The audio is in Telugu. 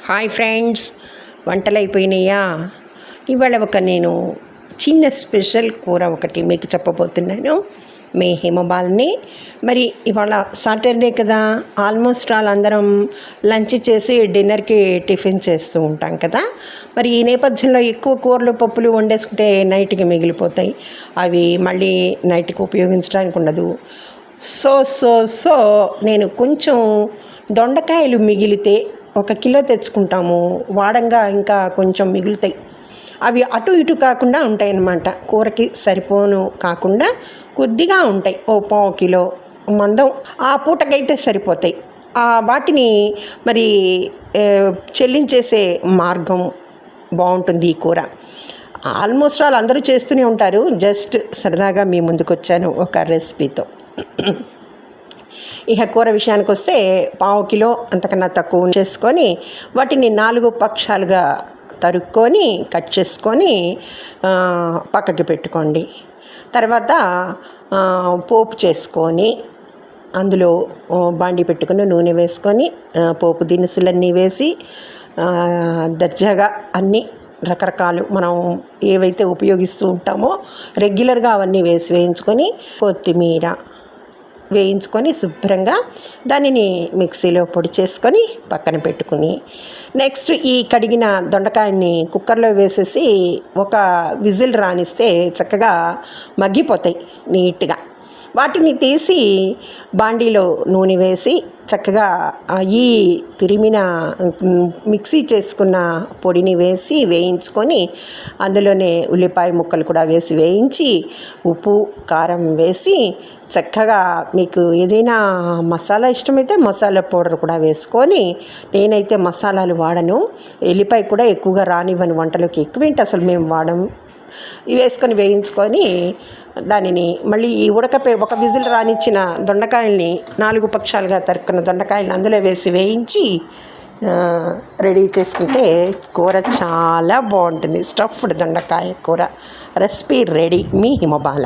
హాయ్ ఫ్రెండ్స్, వంటలు అయిపోయినాయా? ఇవాళ నేను చిన్న స్పెషల్ కూర ఒకటి మీకు చెప్పబోతున్నాను. మీ హిమబాల్ని. మరి ఇవాళ సాటర్డే కదా, ఆల్మోస్ట్ అందరం లంచ్ చేసి డిన్నర్కి టిఫిన్ చేస్తూ ఉంటాం కదా. మరి ఈ నేపథ్యంలో ఎక్కువ కూరలు పప్పులు వండేసుకుంటే నైట్కి మిగిలిపోతాయి. అవి మళ్ళీ నైట్కి ఉపయోగించడానికి ఉండదు. సో నేను కొంచెం దొండకాయలు మిగిలితే 1 కిలో తెచ్చుకుంటాము. వాడంగా ఇంకా కొంచెం మిగులుతాయి. అవి అటు ఇటు కాకుండా ఉంటాయి అన్నమాట. కూరకి సరిపోను కాకుండా కొద్దిగా ఉంటాయి. 1/4 కిలో మందం ఆ పూటకైతే సరిపోతాయి. వాటిని మరి చెల్లించేసే మార్గం బాగుంటుంది ఈ కూర. ఆల్మోస్ట్ అందరూ చేస్తూనే ఉంటారు. జస్ట్ సరదాగా మీ ముందుకు వచ్చాను ఒక రెసిపీతో. ఇక కూర విషయానికి వస్తే 1/4 కిలో అంతకన్నా తక్కువ చేసుకొని వాటిని 4 పక్షాలుగా తరుక్కొని కట్ చేసుకొని పక్కకి పెట్టుకోండి. తర్వాత పోపు చేసుకొని అందులో బాండి పెట్టుకొని నూనె వేసుకొని పోపు దినుసులన్నీ వేసి దర్జాగా అన్నీ రకరకాలు మనం ఏవైతే ఉపయోగిస్తూ ఉంటామో రెగ్యులర్గా అవన్నీ వేయించుకొని కొత్తిమీర వేయించుకొని శుభ్రంగా దానిని మిక్సీలో పొడి చేసుకొని పక్కన పెట్టుకుని నెక్స్ట్ ఈ కడిగిన దొండకాయని కుక్కర్లో వేసేసి 1 విజిల్ రానిస్తే చక్కగా మగ్గిపోతాయి నీట్గా. వాటిని తీసి బాండీలో నూనె వేసి చక్కగా ఈ తురిమిన మిక్సీ చేసుకున్న పొడిని వేసి వేయించుకొని అందులోనే ఉల్లిపాయ ముక్కలు కూడా వేసి వేయించి ఉప్పు కారం వేసి చక్కగా మీకు ఏదైనా మసాలా ఇష్టమైతే మసాలా పౌడర్ కూడా వేసుకొని, నేనైతే మసాలాలు వాడను. ఎల్లిపాయ కూడా ఎక్కువగా రానివ్వను వంటలోకి, ఎక్కువేంటి అసలు మేము వాడము. ఇవి వేసుకొని వేయించుకొని దానిని మళ్ళీ ఈ 1 విజిల్ రానిచ్చిన దొండకాయల్ని 4 పక్షాలుగా తరుక్కున్న దొండకాయలను అందులో వేసి వేయించి రెడీ చేసుకుంటే కూర చాలా బాగుంటుంది. స్టఫ్డ్ దొండకాయ కూర రెసిపీ రెడీ. మీ హిమబాల.